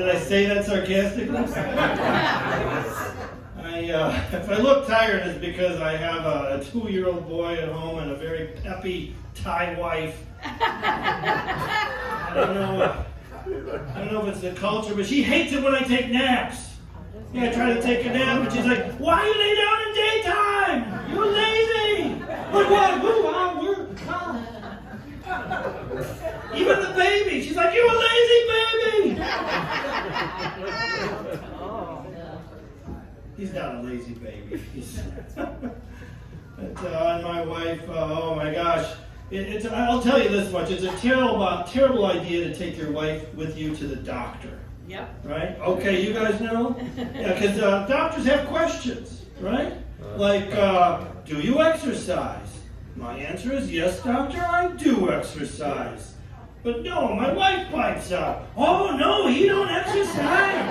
I say that sarcastically? If I look tired, it's because I have a 2-year-old boy at home and a very peppy Thai wife. I don't know if it's the culture, but she hates it when I take naps. Yeah, I try to take a nap, and she's like, "Why you lay down in daytime? You're lazy." Like what? Even the baby, she's like, "You're a lazy baby." He's not a lazy baby. And my wife, oh my gosh. I'll tell you this much. It's a terrible idea to take your wife with you to the doctor. Yep. Right? Okay, you guys know? Yeah, because doctors have questions, right? Like, do you exercise? My answer is, yes, doctor, I do exercise. But no, my wife pipes up. Oh, no, he don't exercise.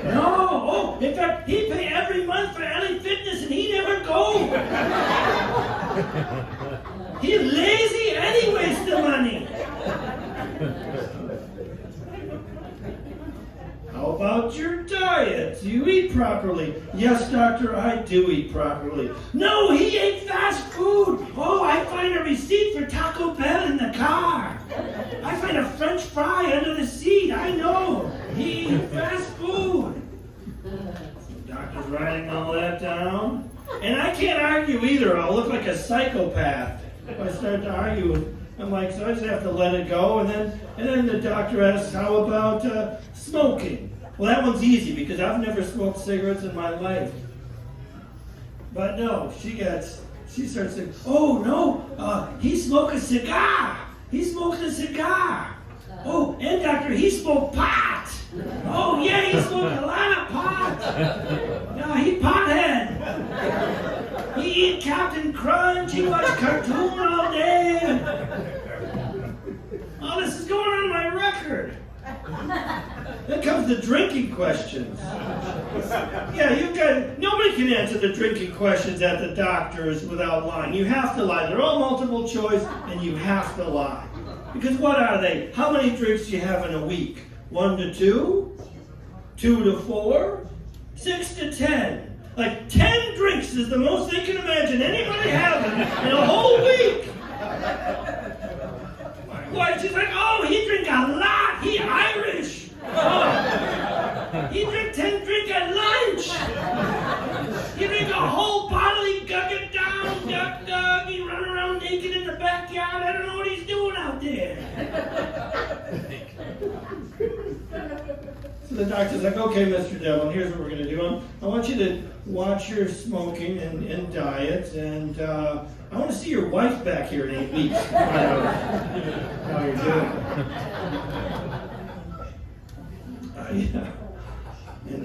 No, oh, in fact, he pay every month for LA Fitness and he never go. He's lazy and he wastes the money. How about your diet? Do you eat properly? Yes, doctor, I do eat properly. No, he ate fast food. Oh, I find a receipt for Taco Bell in the car. I find a French fry under the seat. I know. He ate fast food. The doctor's writing all that down. And I can't argue either. I'll look like a psychopath if I start to argue. I'm like, so I just have to let it go. And then the doctor asks, how about smoking? Well, that one's easy because I've never smoked cigarettes in my life. But no, she starts saying, oh no, he smoked a cigar. He smoked a cigar. Oh, and doctor, he smoked pot. Oh yeah, he smoked a lot of pot. No, he pothead. He eat Captain Crunch. He watched cartoon all day. Oh, this is going on my record. Then comes the drinking questions. Yeah, nobody can answer the drinking questions at the doctor's without lying. You have to lie. They're all multiple choice, and you have to lie. Because what are they? How many drinks do you have in a week? 1 to 2? 2 to 4? 6 to 10? Like 10 drinks is the most they can imagine anybody having in a whole week. Why? She's like, oh, he drink a lot. He Irish. Oh, he drink 10 drink at lunch. He drink a whole bottle. He gug it down, gug. He run around naked in the backyard. I don't know what he's doing out there. So the doctor's like, okay, Mr. Devlin, here's what we're going to do. I want you to watch your smoking and diet, and I want to see your wife back here in 8 weeks. How you're doing. Yeah. And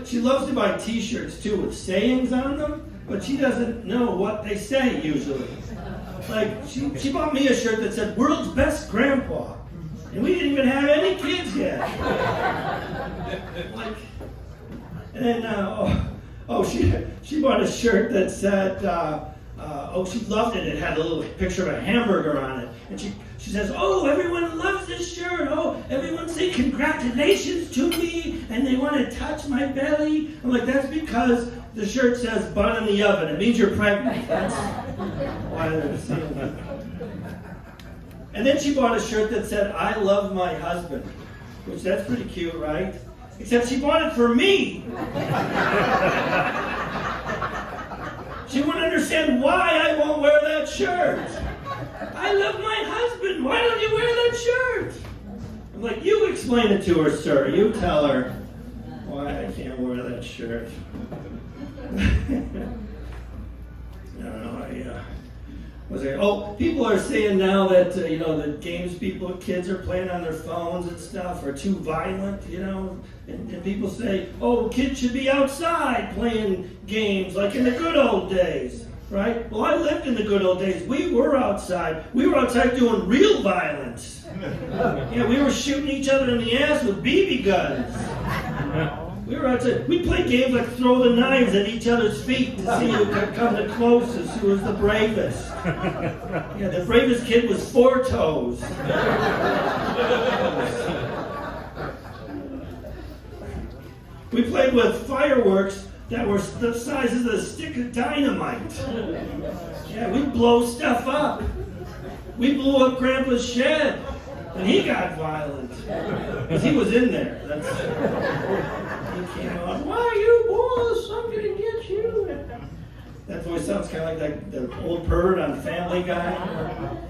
she loves to buy T-shirts too with sayings on them, but she doesn't know what they say usually. Like she bought me a shirt that said "World's Best Grandpa," and we didn't even have any kids yet. And then she bought a shirt that said. She loved it. It had a little picture of a hamburger on it. And she says, oh, everyone loves this shirt. Oh, everyone say congratulations to me. And they want to touch my belly. I'm like, that's because the shirt says bun in the oven. It means you're pregnant. That's why they're saying that. And then she bought a shirt that said, I love my husband. Which that's pretty cute, right? Except she bought it for me. She wouldn't understand why I won't wear that shirt. I love my husband. Why don't you wear that shirt? I'm like, you explain it to her, sir. You tell her why I can't wear that shirt. People are saying now that the games kids are playing on their phones and stuff are too violent, and people say, oh, kids should be outside playing games like in the good old days, right? Well, I lived in the good old days. We were outside. We were outside doing real violence. Yeah, we were shooting each other in the ass with BB guns. We were outside. We played games like throw the knives at each other's feet to see who could come the closest, who was the bravest. Yeah, the bravest kid was 4 toes. We played with fireworks that were the size of a stick of dynamite. Yeah, we'd blow stuff up. We blew up Grandpa's shed, and he got violent. Because he was in there. He came out, "Why, you boys, I'm going to get you." That voice sounds kind of like the old pervert on Family Guy.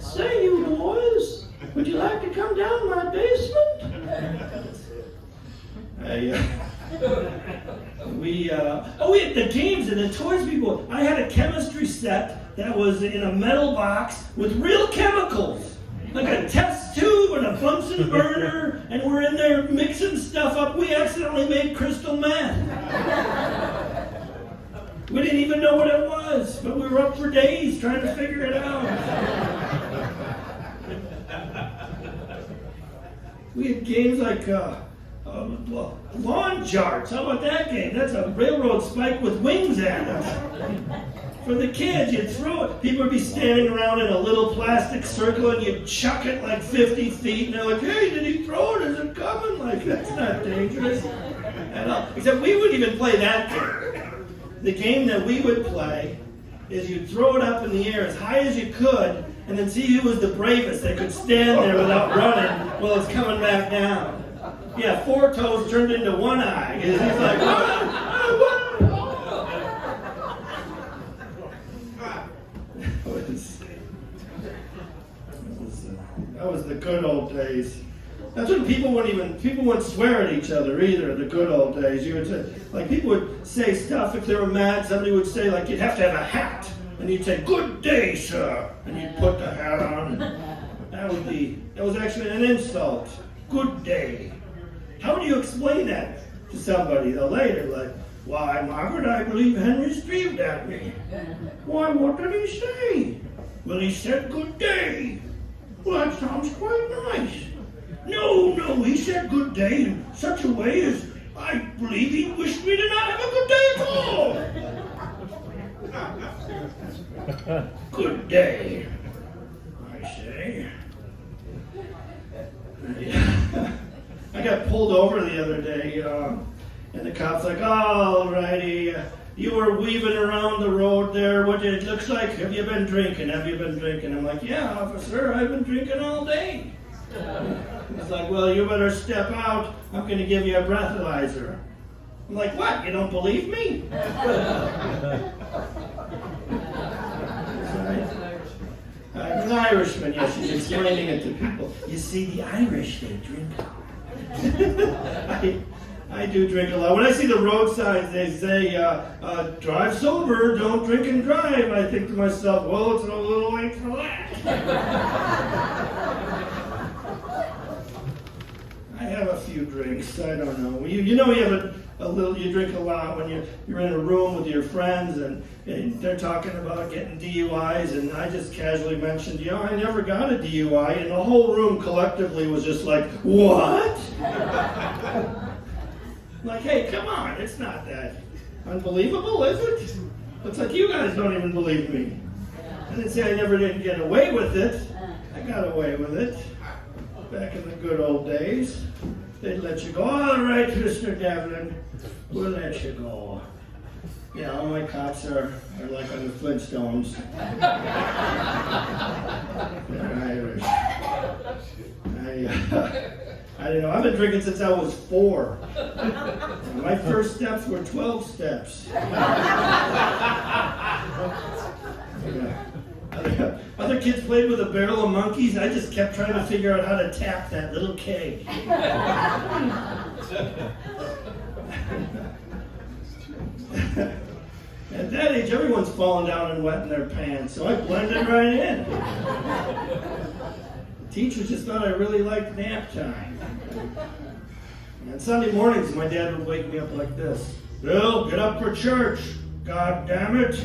"Say, you boys, would you like to come down my basement?" We had the games and the toys people. I had a chemistry set that was in a metal box with real chemicals. Like a test tube and a Bunsen burner, and we're in there mixing stuff up. We accidentally made crystal meth. We didn't even know what it was, but we were up for days trying to figure it out. We had games like lawn charts. How about that game? That's a railroad spike with wings at it. For the kids, you'd throw it. People would be standing around in a little plastic circle, and you'd chuck it like 50 feet, and they're like, "Hey, did he throw it? Is it coming?" Like, that's not dangerous at all. Except we wouldn't even play that game. The game that we would play is you'd throw it up in the air as high as you could, and then see who was the bravest that could stand there without running while it's coming back down. Yeah, 4 toes turned into 1 eye. He's like, that was the good old days. That's when people wouldn't swear at each other either, the good old days. You would say, like, people would say stuff if they were mad. Somebody would say, like, you'd have to have a hat. And you'd say, "Good day, sir." And you'd put the hat on. That was actually an insult. Good day. How would you explain that to somebody later? Like, "Why, Margaret, I believe Henry screamed at me." "Why, what did he say?" "Well, he said good day." "Well, that sounds quite nice." No, he said good day in such a way as I believe he wished me to not have a good day at all. Good day, I say. I got pulled over the other day, and the cop's like, "All righty, you were weaving around the road there. What it looks like, have you been drinking? I'm like, "Yeah, officer, I've been drinking all day." He's like, "Well, you better step out. I'm going to give you a breathalyzer." I'm like, "What? You don't believe me?" I'm an Irishman. Yes, she's explaining it to people. You see, the Irish, they drink. I do drink a lot. When I see the road signs, they say, "Drive sober, don't drink and drive." I think to myself, well, it's a little late for that. I have a few drinks. I don't know. You know you have a little. You drink a lot when you're in a room with your friends and they're talking about getting DUIs, and I just casually mentioned, I never got a DUI, and the whole room collectively was just like, "What?" Like, hey, come on, it's not that unbelievable, is it? It's like you guys don't even believe me. I didn't say I never didn't get away with it. I got away with it. Back in the good old days, they'd let you go. "All right, Mr. Devlin, we'll let you go." Yeah, all my cops are like on the Flintstones. They're Irish. I don't know. I've been drinking since I was 4. My first steps were 12 steps. Other kids played with a barrel of monkeys. I just kept trying to figure out how to tap that little keg. At that age, everyone's falling down and wetting their pants, so I blended right in. The teachers just thought I really liked nap time. And Sunday mornings, my dad would wake me up like this. "Bill, get up for church. God damn it."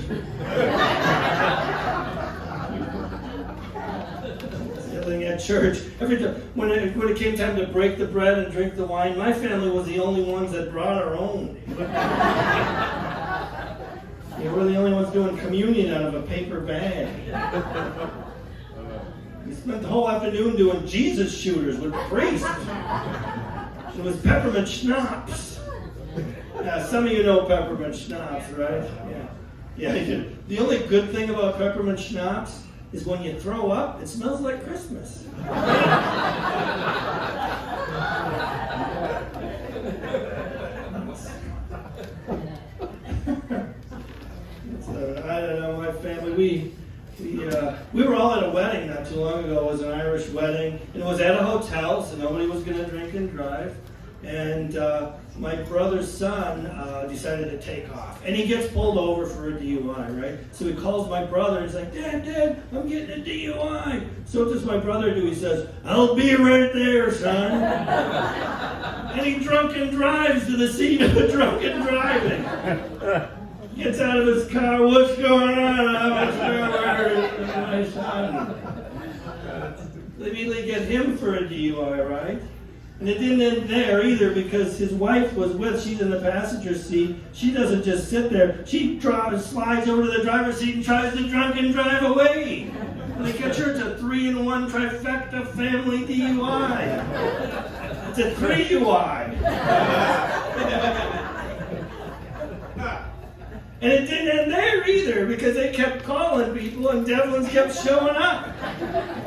Yelling at church. Every time, when it came time to break the bread and drink the wine, my family was the only ones that brought our own. Yeah, we're the only ones doing communion out of a paper bag. We spent the whole afternoon doing Jesus shooters with priests. It was peppermint schnapps. Yeah, some of you know peppermint schnapps, right? Yeah. Yeah. The only good thing about peppermint schnapps is when you throw up, it smells like Christmas. I don't know, my family, we were all at a wedding not too long ago. It was an Irish wedding, and it was at a hotel, so nobody was going to drink and drive. And my brother's son decided to take off. And he gets pulled over for a DUI, right? So he calls my brother, and he's like, Dad, I'm getting a DUI. So what does my brother do? He says, I'll be right there, son. And he drunken drives to the scene of the drunken driving. Gets out of his car, what's going on? What's going on? My son. They immediately get him for a DUI, right? And it didn't end there either, because his wife was she's in the passenger seat. She doesn't just sit there. She slides over to the driver's seat and tries to drunken drive away. And they catch her. It's a 3-in-1 trifecta family DUI. It's a 3-UI. And it didn't end there either, because they kept calling people and Devlin's kept showing up.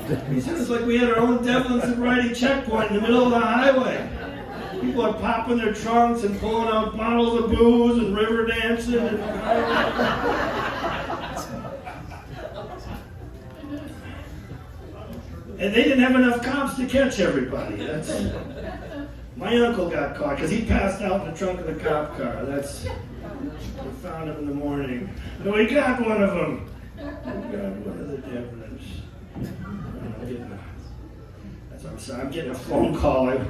It was like we had our own Devlin sobriety checkpoint in the middle of the highway. People are popping their trunks and pulling out bottles of booze and river dancing. And they didn't have enough cops to catch everybody. My uncle got caught because he passed out in the trunk of the cop car. We found him in the morning. No, we got one of them. We got one of the Devlins. I'm sorry, I'm getting a phone call. I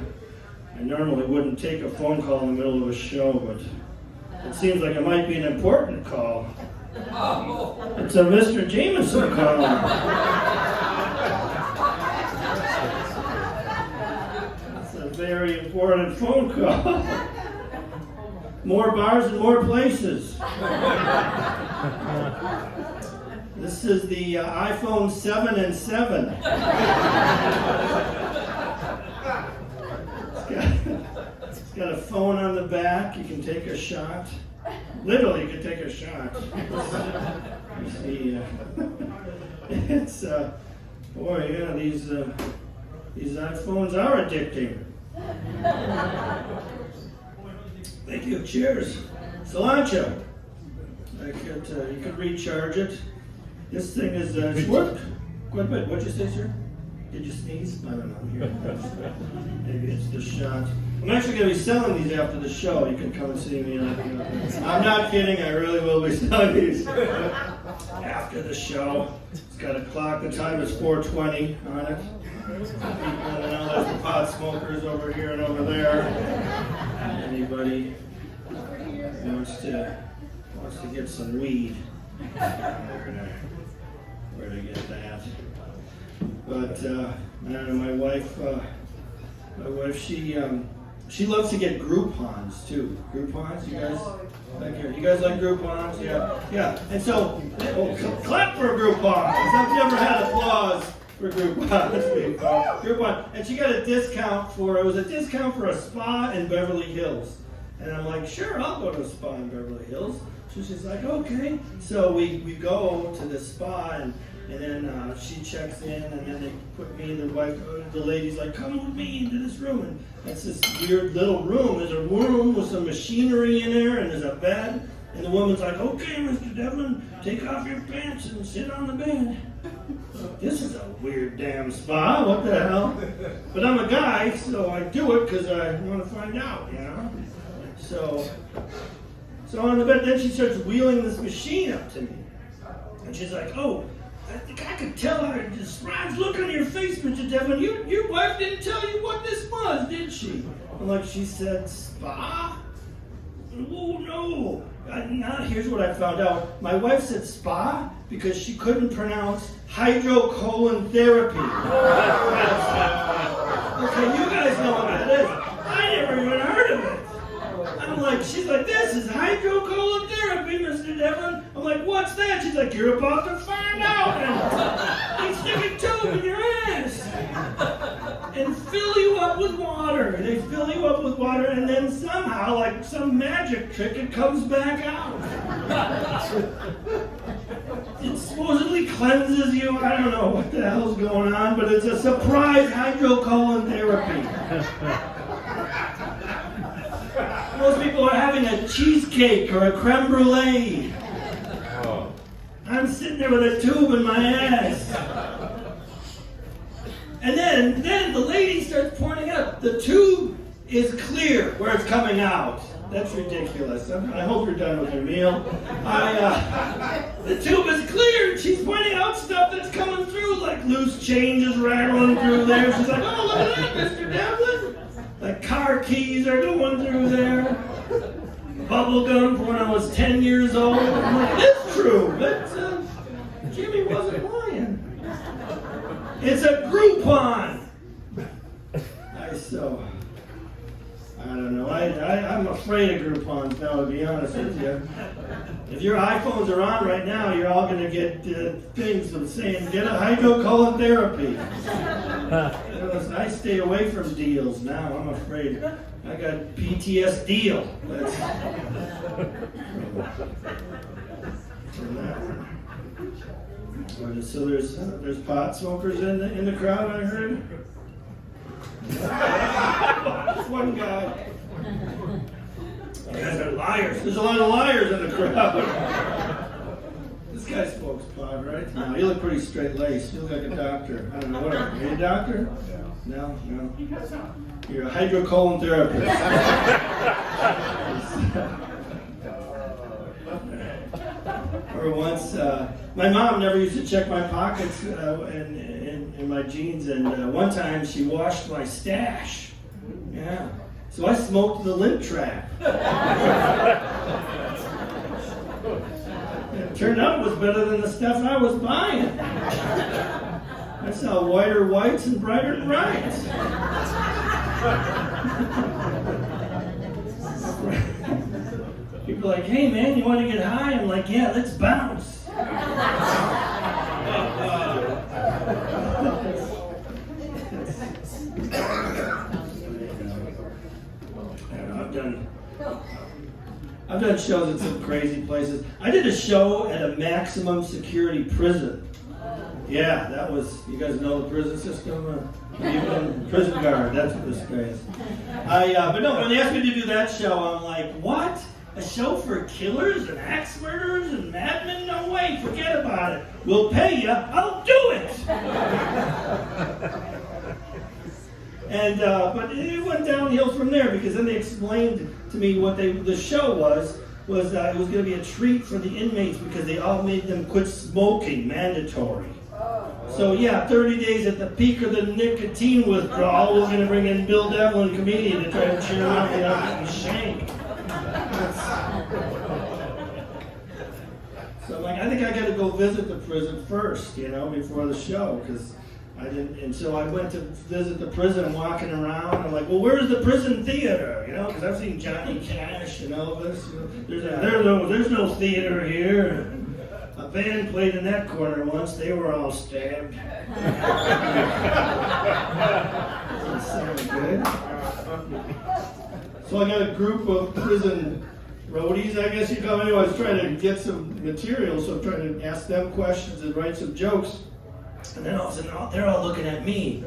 normally wouldn't take a phone call in the middle of a show, but it seems like it might be an important call. It's a Mr. Jameson call. It's a very important phone call. More bars and more places. This is the iPhone 7 and 7. It's got a phone on the back. You can take a shot. Literally, you can take a shot. You see, it's boy, yeah. These iPhones are addicting. Thank you. Cheers. Cilantro. You could recharge it. This thing is it's worked quite a bit. What'd you say, sir? Did you sneeze? I don't know. Here. Maybe it's the shot. I'm actually going to be selling these after the show. You can come and see me. I'm not kidding. I really will be selling these after the show. It's got a clock. The time is 4:20 on it. There's the pot smokers over here and over there. Anybody wants to get some weed? Where to get that? But I don't know. My wife, she loves to get Groupons too. Groupons, you guys? You guys like Groupons? Yeah. And so, clap for Groupons. I've never had applause for Groupons. Groupon. And she got a discount for a spa in Beverly Hills. And I'm like, sure, I'll go to a spa in Beverly Hills. So she's like, okay. So we go to the spa, and then she checks in, and then they put me and the lady's like, come with me into this room. And it's this weird little room. There's a room with some machinery in there, and there's a bed. And the woman's like, okay, Mr. Devlin, take off your pants and sit on the bed. This is a weird damn spa. What the hell? But I'm a guy, so I do it because I want to find out, you know? So on the bed, then she starts wheeling this machine up to me. And she's like, oh, I think I could tell her. The surprised look on your face, Mr. Devlin. Your wife didn't tell you what this was, did she? I'm like, she said spa? Oh, no. Here's what I found out. My wife said spa because she couldn't pronounce hydrocolon therapy. Okay, you guys know what that is. I never even heard of it. I'm like, she's like, this is hydrocolon therapy, Mr. Devlin. I'm like, what's that? She's like, you're about to find out. And they stick a tube in your ass. and fill you up with water. They fill you up with water, and then somehow, like some magic trick, it comes back out. It supposedly cleanses you. I don't know what the hell's going on, but it's a surprise hydrocolon therapy. Most people are having a cheesecake or a creme brulee. I'm sitting there with a tube in my ass. And then the lady starts pointing out, the tube is clear where it's coming out. That's ridiculous. I hope you're done with your meal. The tube is clear, and she's pointing out stuff that's coming through, like loose change is rattling through there. She's like, oh, look at that, Mr. Devlin. Like car keys are going through there. Bubble gum from when I was 10 years old. I'm like, it's true, but Jimmy wasn't lying. It's a Groupon. I don't know. I'm afraid of Groupons now, to be honest with you. If your iPhones are on right now, you're all going to get things of saying, get a hydrocolon therapy. I stay away from deals now. I'm afraid. I got PTSD deal. So there's pot smokers in the crowd, I heard. One guy. You guys are liars. There's a lot of liars in the crowd. This guy smokes pot, right? No, you look pretty straight-laced. You look like a doctor. I don't know, what are you? Are you a doctor? No. You're a hydrocolon therapist. Or once, my mom never used to check my pockets in my jeans, and one time she washed my stash. Yeah. So I smoked the lint trap. It turned out it was better than the stuff I was buying. I saw whiter whites and brighter brights. People are like, hey man, you want to get high? I'm like, yeah, let's bounce. I've done shows at some crazy places. I did a show at a maximum security prison. Yeah, that was, you guys know the prison system? Prison guard, that's what this guy is. But no, when they asked me to do that show, I'm like, what? A show for killers and axe murderers and madmen? No way, forget about it. We'll pay you, I'll do it! But it went downhill from there, because then they explained to me what the show was it was going to be a treat for the inmates because they all made them quit smoking, mandatory. So yeah, 30 days at the peak of the nicotine withdrawal, we're going to bring in Bill Devlin, comedian, to try to cheer them up without getting shanked. So I'm like, I think I got to go visit the prison first, before the show, because I didn't. And so I went to visit the prison. I'm walking around. I'm like, well, where's the prison theater? Because I've seen Johnny Cash and Elvis. There's no theater here. A band played in that corner once. They were all stabbed. Doesn't sound good. So I got a group of prison roadies, I guess you call them. Anyway, I was trying to get some material, so I'm trying to ask them questions and write some jokes. And then all of a sudden, they're all looking at me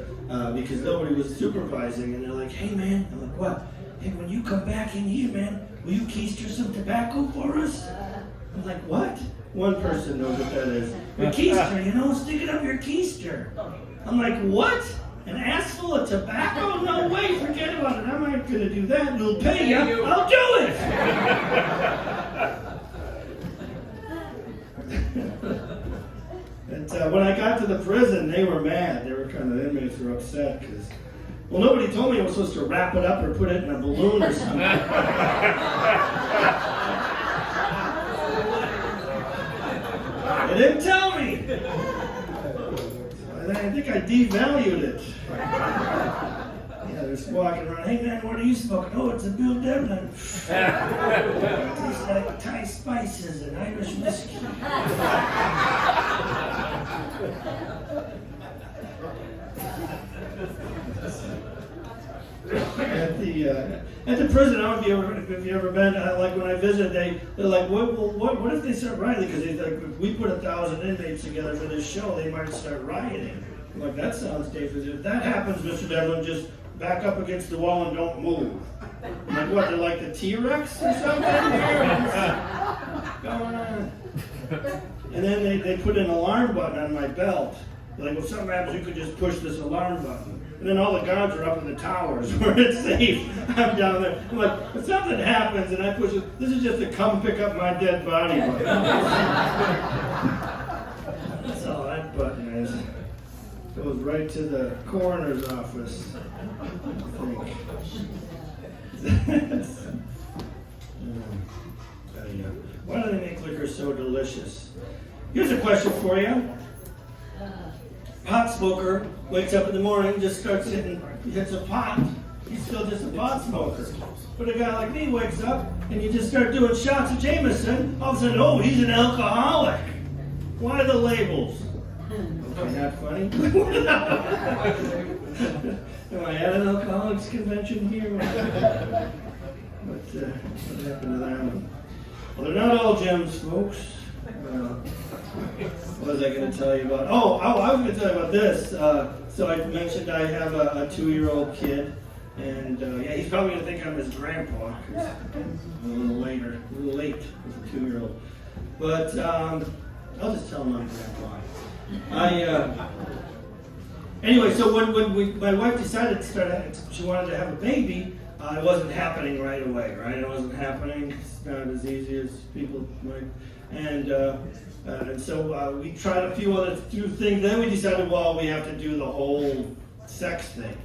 because nobody was supervising. And they're like, hey, man. I'm like, what? Hey, when you come back in here, man, will you keister some tobacco for us? I'm like, what? One person knows what that is. Your keister, stick it up your keister. I'm like, what? An ass full of tobacco? No way, forget about it. I'm not going to do that. We'll pay you. I'll do it. And when I got to the prison, they were mad. The inmates were upset because, nobody told me I was supposed to wrap it up or put it in a balloon or something. They didn't tell me. I think I devalued it. Yeah, they're just walking around. Hey man, what are you smoking? Oh, it's a Bill Devlin. It tastes like Thai spices and Irish whiskey. At the prison, I don't know if you ever been. Like when I visit, they're like, what if they start rioting? Because they like, if we put 1,000 inmates together for this show, they might start rioting. I'm like, that sounds dangerous. If that happens, Mr. Devlin, just back up against the wall and don't move. I'm like, what? They're like the T-Rex or something? What's going on? And then they put an alarm button on my belt. They're like, well, something happens, you could just push this alarm button. And then all the guards are up in the towers where it's safe. I'm down there. I'm like, if something happens and I push it, this is just to come pick up my dead body button. That's all that button is. Goes right to the coroner's office, I think. Why do they make liquor so delicious? Here's a question for you. Pot smoker wakes up in the morning, just starts hitting, he hits a pot. He's still just a pot smoker. But a guy like me wakes up and you just start doing shots of Jameson. All of a sudden, oh, he's an alcoholic. Why the labels? Okay, not funny. Am I at an alcoholics convention here? What happened to that one? Well, they're not all gems, folks. What was I going to tell you about? Oh, I was going to tell you about this. So I mentioned I have a 2-year-old kid, and yeah, he's probably going to think I'm his grandpa, because I'm a little late with a 2-year-old. But I'll just tell him I'm grandpa. Anyway, so when my wife decided to she wanted to have a baby, it wasn't happening right away, right? It wasn't happening. It's not as easy as people might. And so we tried a few other things. Then we decided, well, we have to do the whole sex thing.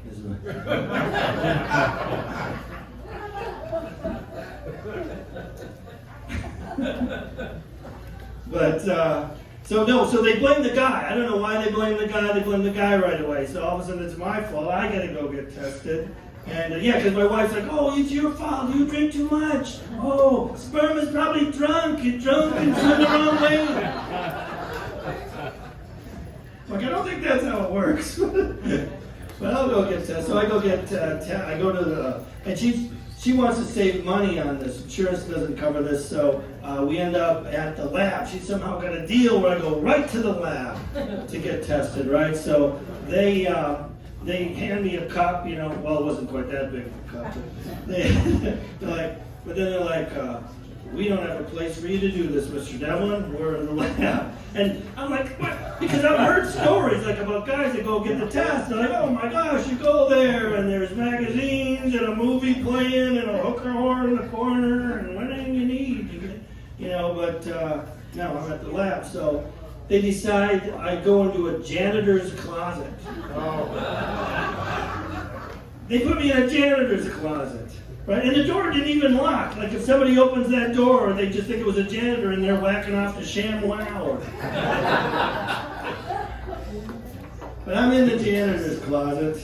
But so they blame the guy. I don't know why they blame the guy. They blame the guy right away. So all of a sudden it's my fault. I got to go get tested. And yeah, because my wife's like, oh, it's your fault. You drink too much. Oh, sperm is probably drunk. You're drunk and swim the wrong way. Like, I don't think that's how it works. But I'll go get tested. So I go get, I go to the, and she wants to save money on this. Insurance doesn't cover this, so we end up at the lab. She somehow got a deal where I go right to the lab to get tested, right? So they hand me a cup, you know, well, it wasn't quite that big of a cup. But then they're like, we don't have a place for you to do this, Mr. Devlin. We're in the lab. And I'm like, what? Because I've heard stories like about guys that go get the test. They're like, oh my gosh, you go there and there's magazines and a movie playing and a hooker whore in the corner and anything you need. You know, but no, I'm at the lab. So they decide I go into a janitor's closet. Oh. They put me in a janitor's closet. Right? And the door didn't even lock. Like if somebody opens that door, they just think it was a janitor and they're whacking off the ShamWow. But I'm in the janitor's closet,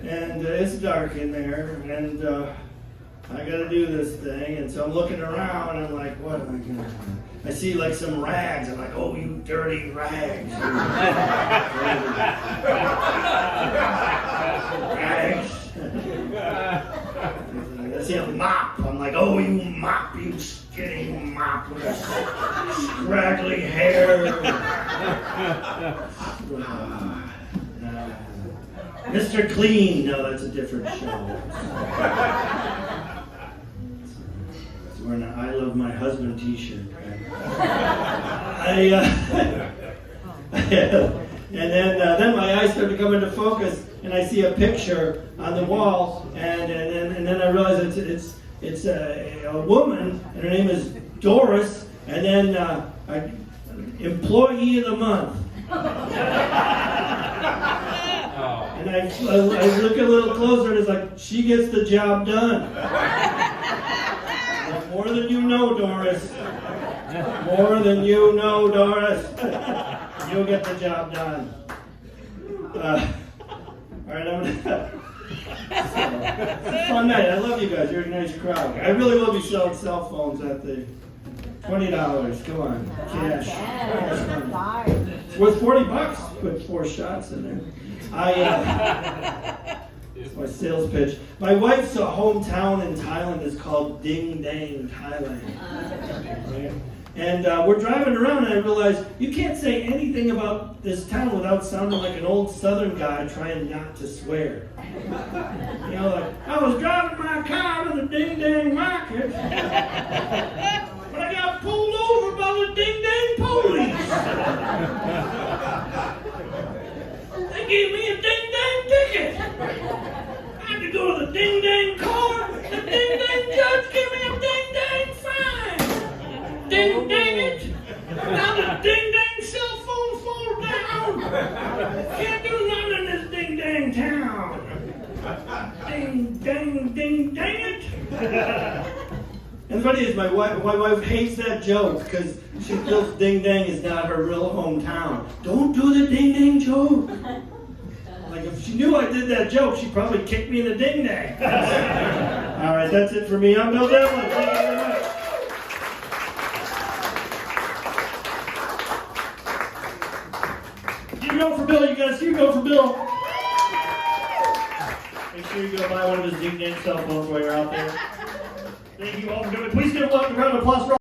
and it's dark in there, and I gotta do this thing, and so I'm looking around, and I'm like, what am I gonna do? I see like some rags. I'm like, oh, you dirty rags. Rags. I see a mop. I'm like, oh, you mop, you skinny mop with scraggly hair. Mr. Clean. No, that's a different show. It's wearing an I Love My Husband t-shirt. And then my eyes start to come into focus, and I see a picture on the wall, and then I realize it's a woman, and her name is Doris, and then Employee of the Month. And I look a little closer, and it's like, she gets the job done. Like, more than you know, Doris. More than you know, Doris. You'll get the job done. All right, I'm gonna. It's a fun night. I love you guys. You're a nice crowd. I really will be selling cell phones at the $20. Come on, cash. It's worth $40. Put 4 shots in there. That's my sales pitch. My wife's hometown in Thailand is called Ding Dang, Thailand. Right? And we're driving around and I realized you can't say anything about this town without sounding like an old southern guy trying not to swear. You know, like, I was driving my car to the Ding Dang market, but I got pulled over by the Ding Dang police. They gave me a Ding Dang ticket. I had to go to the Ding Dang court. The Ding Dang judge gave me a Ding Dang fine. Ding dang it! Now the ding dang cell phone fall down! Can't do nothing in this ding dang town! Ding dang it! And the funny is, my wife hates that joke because she feels ding dang is not her real hometown. Don't do the ding dang joke! Like, if she knew I did that joke, she'd probably kick me in the ding dang. Alright, that's it for me. I'm Bill Devlin. Thank you very much. You go for Bill, you guys. You go for Bill. Make sure you go buy one of his Ding Dang cell phones while you're out there. Thank you all for doing it. Please give a round of applause for